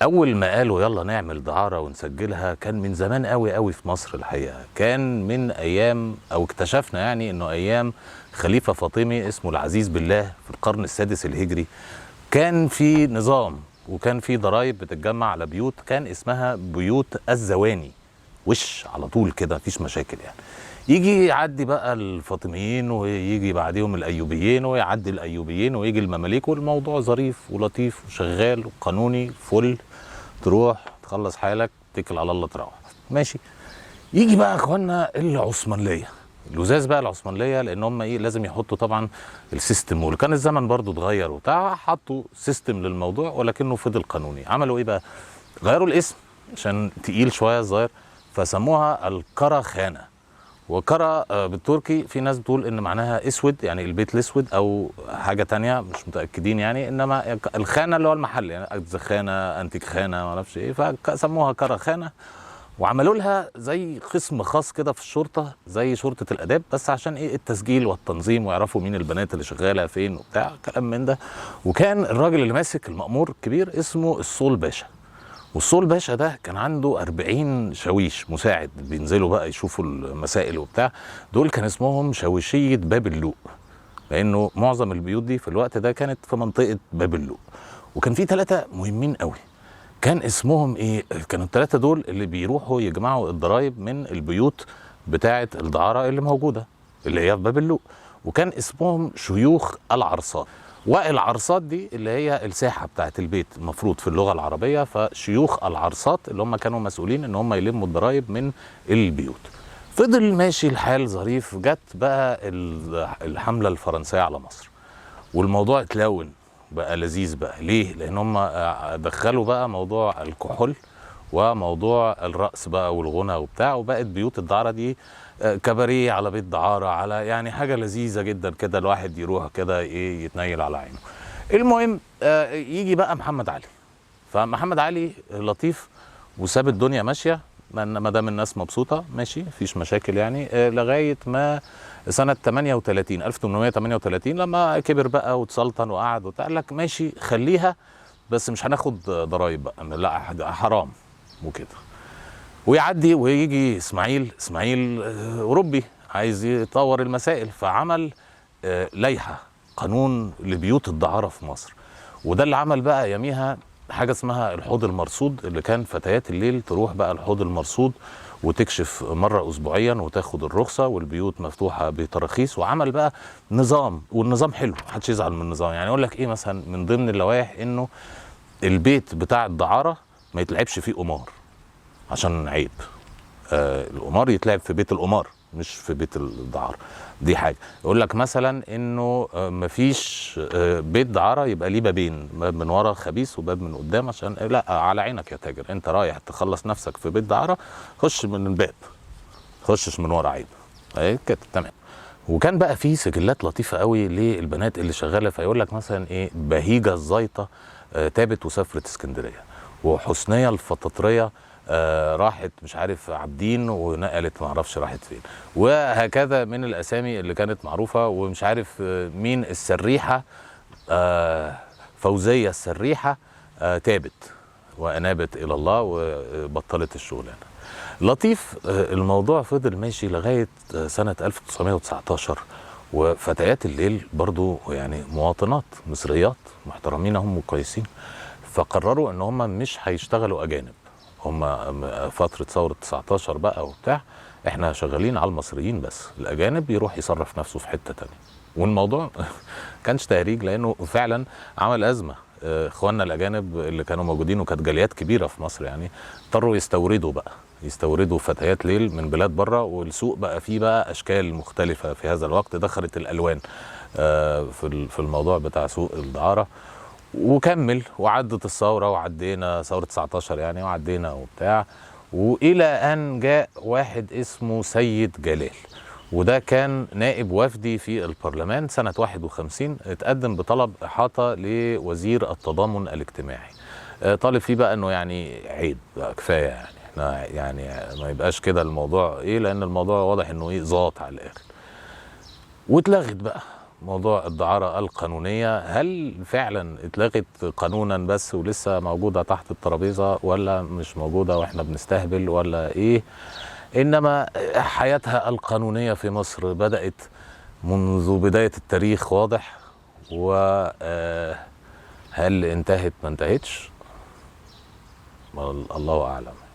اول ما قالوا يلا نعمل دعاره ونسجلها كان من زمان قوي قوي في مصر الحقيقه، كان من ايام او اكتشفنا يعني انه ايام خليفه فاطمي اسمه العزيز بالله في القرن السادس الهجري. كان في نظام وكان في ضرائب بتتجمع على بيوت كان اسمها بيوت الزواني، وش على طول كده مفيش مشاكل يعني. يجي يعدي بقى الفاطميين ويجي بعديهم الايوبيين ويعدي الايوبيين ويجي المماليك، والموضوع ظريف ولطيف وشغال وقانوني فل. تروح تخلص حالك تكل على الله تروح ماشي. يجي بقى يا اخوانا العثمانيه، اللزاز بقى العثمانيه، لان هم ايه لازم يحطوا طبعا السيستم، وكان الزمن برضو اتغير وبتاع، حطوا سيستم للموضوع ولكنه فضل قانوني. عملوا ايه بقى؟ غيروا الاسم عشان تقيل شويه الظاهر، فسموها الكراخانه. وكرا بالتركي في ناس بتقول ان معناها اسود، يعني البيت الاسود او حاجه تانية مش متاكدين يعني، انما الخانه اللي هو المحل يعني خانه انتيك خانه ما اعرفش ايه، فسموها كرا خانه. وعملوا لها زي قسم خاص كده في الشرطه زي شرطه الاداب، بس عشان ايه التسجيل والتنظيم ويعرفوا مين البنات اللي شغاله فين وبتاع كلام من ده. وكان الراجل اللي ماسك المأمور الكبير اسمه الصول باشا. والصول باشا ده كان عنده 40 شاويش مساعد بينزلوا بقى يشوفوا المسائل وبتاع. دول كان اسمهم شاويشية باب اللوق، لأنه معظم البيوت دي في الوقت ده كانت في منطقة باب اللوق. وكان في 3 مهمين قوي، كان اسمهم ايه؟ كانوا ال3 دول اللي بيروحوا يجمعوا الضرايب من البيوت بتاعة الدعارة اللي موجودة اللي هي في باب اللوق. وكان اسمهم شيوخ العرصات. والعرصات دي اللي هي الساحة بتاعت البيت المفروض في اللغة العربية، فشيوخ العرصات اللي هم كانوا مسؤولين ان هم يلموا الضرايب من البيوت. فضل ماشي الحال ظريف، جت بقى الحملة الفرنسية على مصر والموضوع اتلون بقى لذيذ بقى. ليه؟ لان هم دخلوا بقى موضوع الكحول وموضوع الرقص بقى والغنى وبتاع، وبقت بيوت الدعارة دي كباريه على بيت دعارة، على يعني حاجة لذيذة جدا كده، الواحد يروح كده ايه يتنيل على عينه. المهم يجي بقى محمد علي. فمحمد علي لطيف وساب الدنيا ماشية ما دام الناس مبسوطة ماشي مفيش مشاكل يعني، لغاية ما سنة 38 1838 لما كبر بقى واتسلطن وقعد وقال لك ماشي خليها بس مش هناخد ضرايب بقى، لا حرام وكده. ويعدي ويجي اسماعيل اوروبي عايز يطور المسائل، فعمل لائحه قانون لبيوت الدعاره في مصر. وده اللي عمل بقى يميها حاجه اسمها الحوض المرصود، اللي كان فتيات الليل تروح بقى الحوض المرصود وتكشف مره اسبوعيا وتاخد الرخصه، والبيوت مفتوحه بتراخيص. وعمل بقى نظام، والنظام حلو محدش يزعل من النظام يعني. اقول لك ايه مثلا من ضمن اللوائح انه البيت بتاع الدعاره ما يتلعبش فيه قمار عشان عيب. القمار يتلعب في بيت القمار مش في بيت الدعارة. دي حاجة. يقول لك مثلا انه مفيش بيت دعارة يبقى ليه بابين، باب من ورا خبيث وباب من قدام، عشان لا على عينك يا تاجر، انت رايح تخلص نفسك في بيت دعارة خش من الباب، خشش من ورا عيب. ايه كده تمام. وكان بقى في سجلات لطيفة قوي للبنات اللي شغالة، فيقول لك مثلا ايه بهيجة الزيطة تابت وسافرت اسكندرية، وحسنية الفطاطرية راحت مش عارف عابدين ونقلت ما اعرفش راحت فين، وهكذا من الاسامي اللي كانت معروفه. ومش عارف مين السريحه فوزيه السريحه تابت وانابت الى الله وبطلت الشغلانه. لطيف. الموضوع فضل ماشي لغايه سنه 1919، وفتيات الليل برضو يعني مواطنات مصريات محترمين هم وكويسين، فقرروا ان هم مش هيشتغلوا اجانب. هم فترة ثورة 19 بقى وبتاع، احنا شغالين على المصريين بس، الاجانب يروح يصرف نفسه في حتة تانية. والموضوع كانش تهريج لانه فعلا عمل ازمة. اخواننا الاجانب اللي كانوا موجودين وكانت جاليات كبيرة في مصر يعني اضطروا يستوردوا فتيات ليل من بلاد بره، والسوق بقى فيه بقى اشكال مختلفة. في هذا الوقت دخلت الالوان في الموضوع بتاع سوق الدعارة. وكمل وعدت الثورة وعدينا ثورة 19 يعني وعدينا وبتاع، وإلى أن جاء واحد اسمه سيد جلال، وده كان نائب وفدي في البرلمان سنة 51. اتقدم بطلب إحاطة لوزير التضامن الاجتماعي، طالب فيه بقى إنه يعني عيب بقى كفاية يعني احنا يعني ما يبقاش كده الموضوع إيه، لأن الموضوع واضح إنه إيه زاط على الآخر. واتلغت بقى موضوع الدعارة القانونية، هل فعلا اتلغت قانونا بس ولسه موجودة تحت الترابيزة، ولا مش موجودة واحنا بنستهبل، ولا ايه؟ انما حياتها القانونية في مصر بدأت منذ بداية التاريخ واضح، وهل انتهت ما انتهتش؟ الله أعلم.